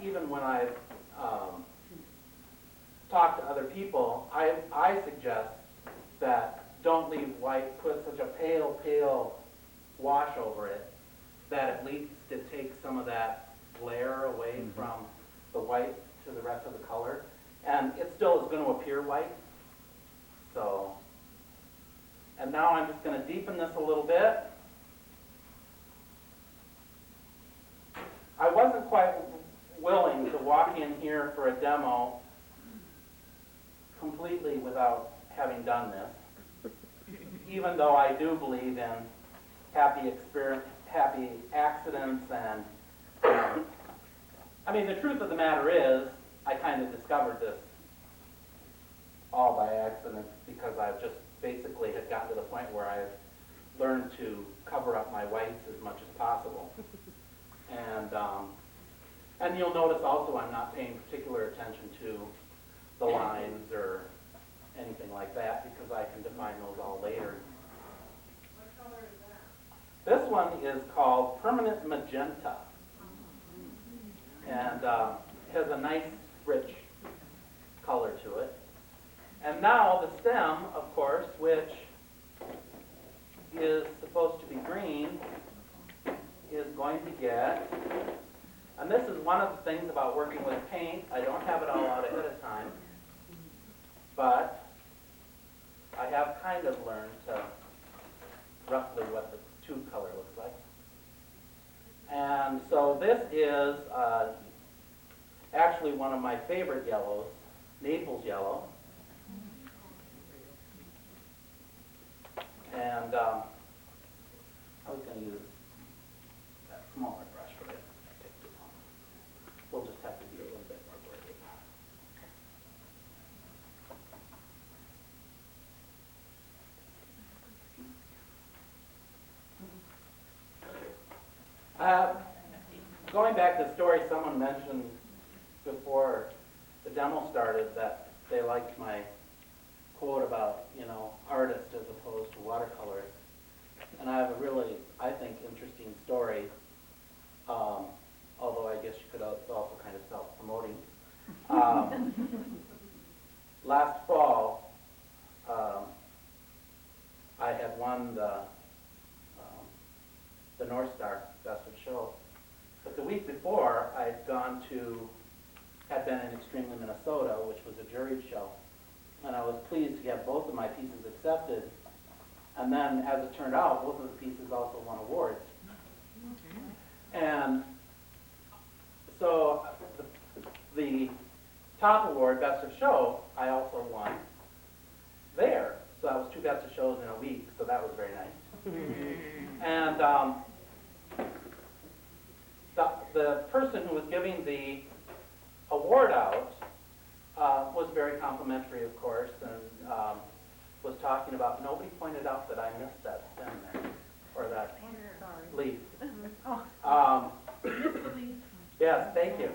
even when I've talked to other people, I suggest that don't leave white, put such a pale wash over it that at least it takes some of that glare away from the white to the rest of the color. And it still is going to appear white. So, and now I'm just going to deepen this a little bit. I wasn't quite willing to walk in here for a demo completely without having done this, even though I do believe in happy accidents and I mean, the truth of the matter is I kind of discovered this all by accident because I've just basically had gotten to the point where I've learned to cover up my whites as much as possible. And you'll notice also I'm not paying particular attention to the lines or anything like that because I can define those all later. What color is that? This one is called Permanent Magenta. And has a nice, rich color to it. And now the stem, of course, which is supposed to be green, is going to get, and this is one of the things about working with paint, I don't have it all out ahead of time, but I have kind of learned to roughly what the tube color looks like. And so this is actually one of my favorite yellows, Naples yellow. And I was going to use that smaller brush, but it takes too long. We'll just have to be a little bit more brave. Going back to the story someone mentioned before the demo started that they liked my quote about, artist as opposed to watercolorist. And I have a really, I think, interesting story, although I guess you could also kind of self-promoting. Last fall, I had won the North Star Best of Show. But the week before, had been in Extremely Minnesota, which was a juried show. And I was pleased to get both of my pieces accepted. And then, as it turned out, both of the pieces also won awards. And so the top award, Best of Show, I also won there. So that was 2 Best of Shows in a week, so that was very nice. And the person who was giving the award out was very complimentary, of course, and was talking about, nobody pointed out that I missed that stem there, or that leaf. Yes, thank you.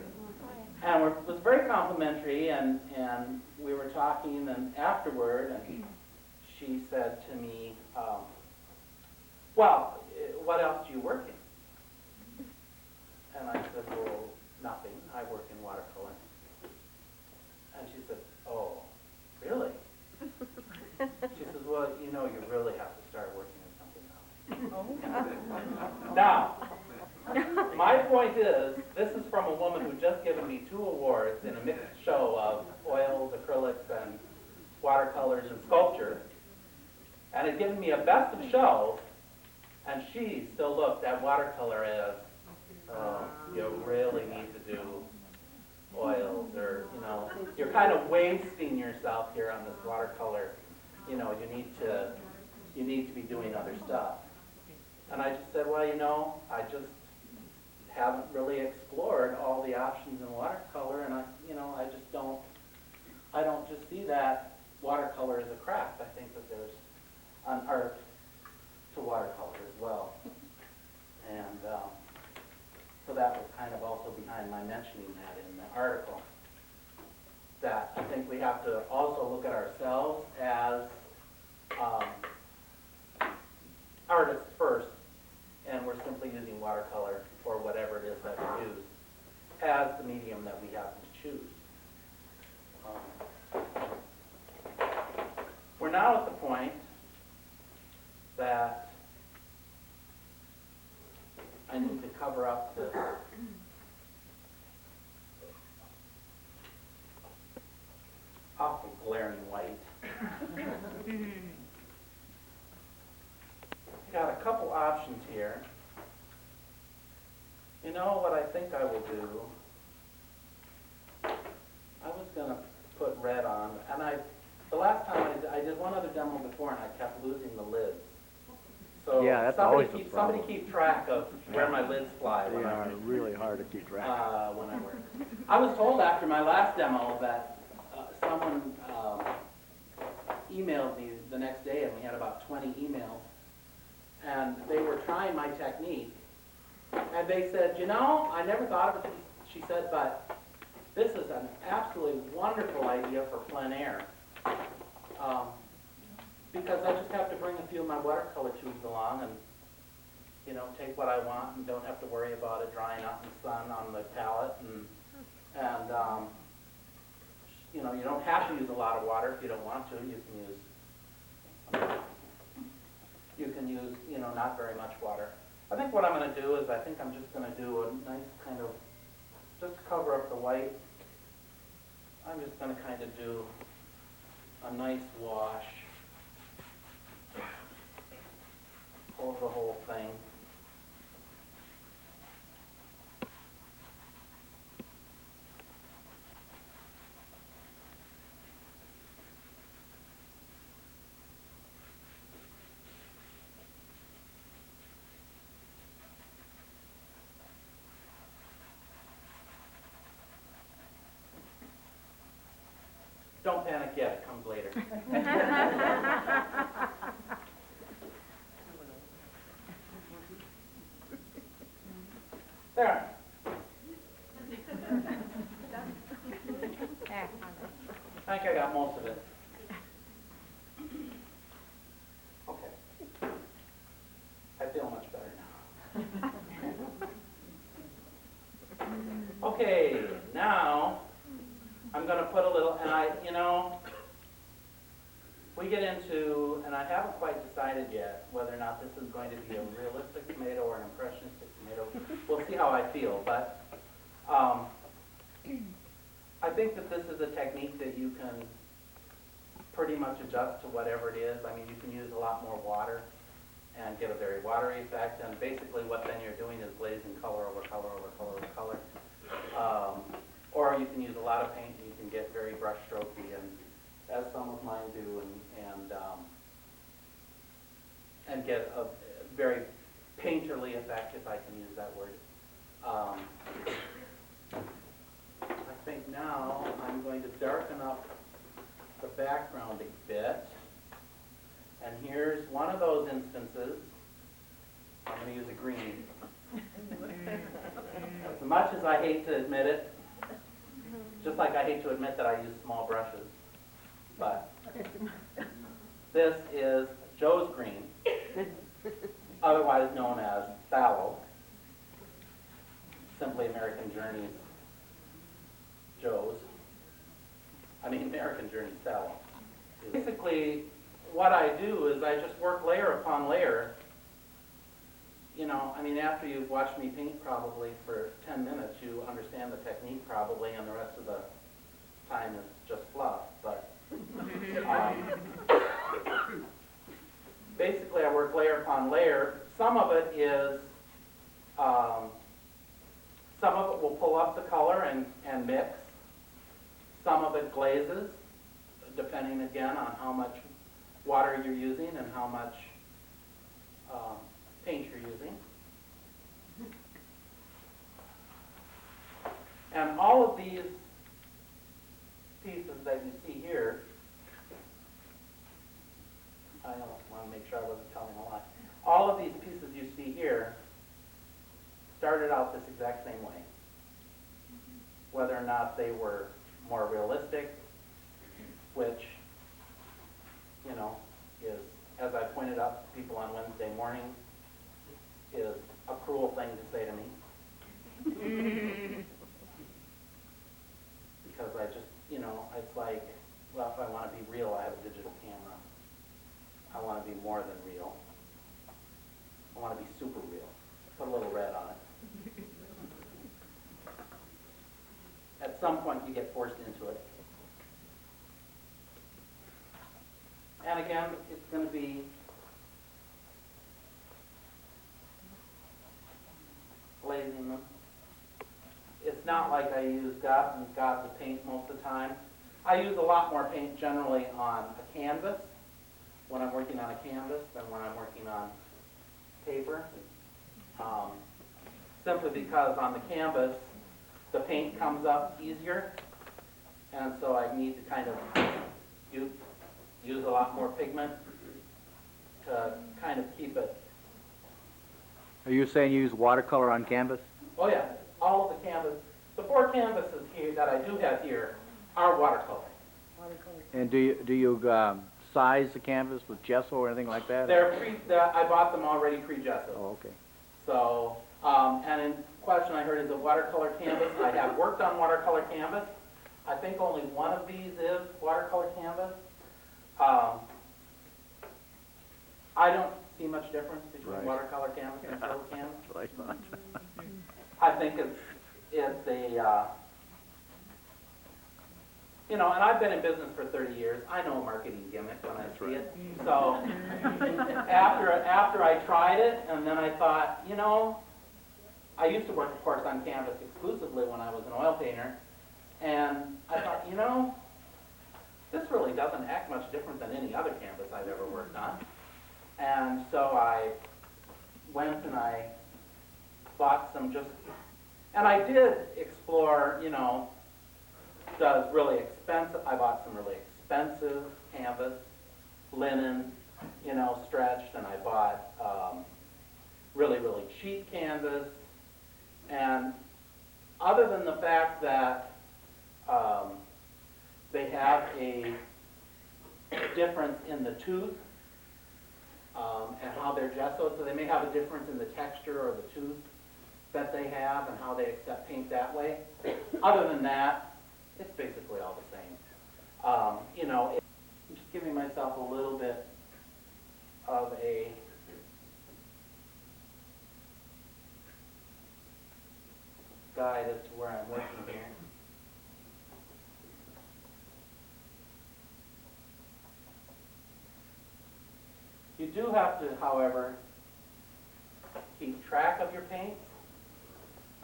And it was very complimentary, and we were talking, and afterward, and she said to me, well, what else do you work in? And I said, well, nothing. I work in watercolor. And she said, oh, really? She says, well, you really have to start working on something else. Now, my point is, this is from a woman who just given me 2 awards in a mixed show of oils, acrylics, and watercolors and sculpture, and had given me a best of show, and she still looked at watercolor as, you really need to do oils, or, you're kind of wasting yourself here on this watercolor. You need to be doing other stuff. And I just said, well, I just haven't really explored all the options in watercolor, and I don't just see that watercolor as a craft. I think that there's an art to watercolor as well. And so that was kind of also behind my mentioning that in the article. That I think we have to also look at ourselves as artists first, and we're simply using watercolor for whatever it is that we use. as the medium that we happen to choose. We're now at the point that I need to cover up this awful glaring white. Got a couple options here. You know what I think I will do? I was going to put red on, and the last time I did one other demo before, and I kept losing the lids. So Yeah, that's always the somebody problem. keep track of where my lids fly They are really hard to keep track of. when I work. I was told after my last demo that someone emailed me the next day, and we had about 20 emails, and they were trying my technique, and they said, you know, I never thought of it, she said, but this is an absolutely wonderful idea for plein air. Because I just have to bring a few of my watercolor tubes along and, you know, take what I want and don't have to worry about it drying out in the sun on the palette. And you know, you don't have to use a lot of water if you don't want to. You can use, you know, not very much water. I think what I'm going to do is I think I'm just going to do a nice kind of, just to cover up the white, I'm just going to kind of do a nice wash over the whole thing. Don't panic yet, it comes later. There. I think I got most of it. Okay. I feel much better now. Okay, now I'm going to put a little, and you know, we get into, and I haven't quite decided yet whether or not this is going to be a realistic tomato or an impressionistic tomato. We'll see how I feel, but I think that this is a technique that you can pretty much adjust to whatever it is. I mean, you can use a lot more water and get a very watery effect, and basically what then you're doing is glazing color over color over color over color. Or you can use a lot of paint and you can get very brush strokey, and as some of mine do, and get a very painterly effect, if I can use that word. I think now I'm going to darken up the background a bit, and here's one of those instances. I'm going to use a green. As much as I hate to admit it, just like I hate to admit that I use small brushes, but this is Joe's green, otherwise known as Fallow, simply American Journey's Joe's. American Journey's Fallow. Basically, what I do is I just work layer upon layer. You know, after you've watched me paint probably for 10 minutes, you understand the technique probably, and the rest of the time is just fluff. But basically, I work layer upon layer. Some of it is, some of it will pull up the color and mix. Some of it glazes, depending again on how much water you're using and how much paint you're using. And all of these pieces that you see here, I don't want to make sure I wasn't telling a lie. All of these pieces you see here started out this exact same way. Whether or not they were more realistic, which, you know, is, as I pointed out to people on Wednesday morning, is a cruel thing to say to me. you get forced into it. And again, it's going to be glazing them. It's not like I use gobs and gobs of paint most of the time. I use a lot more paint generally on a canvas, when I'm working on a canvas, than when I'm working on paper. Simply because on the canvas, the paint comes up easier, and so I need to kind of use a lot more pigment to kind of keep it. Are you saying you use watercolor on canvas? Oh yeah, all of the canvas. The 4 canvases here that I do have here are watercolor. And do you size the canvas with gesso or anything like that? I bought them already pre-gessoed. Oh, okay. So, and in question I heard is a watercolor canvas. I have worked on watercolor canvas. I think only one of these is watercolor canvas. I don't see much difference between Right. watercolor canvas and filled canvas. That's what I thought. I think it's a, you know, and I've been in business for 30 years. I know a marketing gimmick when I see it. So after I tried it, and then I thought, you know, I used to work, of course, on canvas exclusively when I was an oil painter, and I thought, you know, this really doesn't act much different than any other canvas I've ever worked on. And so I went and I bought some and I did explore, you know, I bought some really expensive canvas, linen, you know, stretched, and I bought really, really cheap canvas. And other than the fact that they have a difference in the tooth and how they're gessoed, so they may have a difference in the texture or the tooth that they have and how they accept paint that way. Other than that, it's basically all the same. You know, I'm just giving myself a little bit of a guide as to where I'm working here. You do have to, however, keep track of your paints.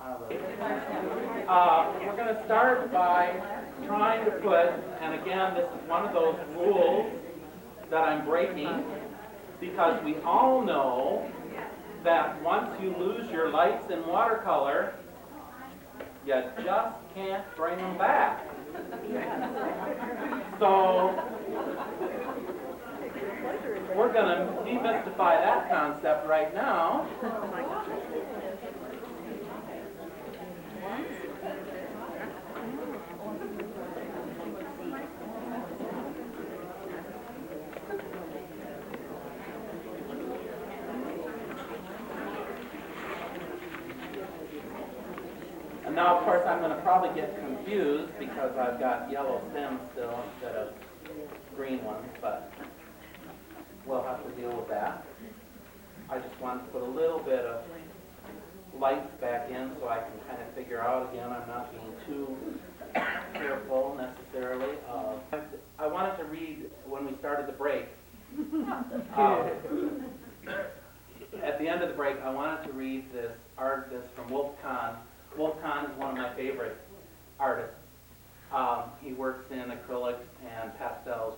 We're going to start by trying to put, and again, this is one of those rules that I'm breaking, because we all know that once you lose your lights in watercolor, you just can't bring them back. So we're going to demystify that concept right now. And now, of course, I'm going to probably get confused because I've got yellow stems still instead of green ones, but we'll have to deal with that. I just wanted to put a little bit of lights back in so I can kind of figure out again. I'm not being too careful necessarily. I wanted to read when we started the break. At the end of the break, I wanted to read this artist from Wolf Kahn. Wolf Kahn is one of my favorite artists. He works in acrylics and pastels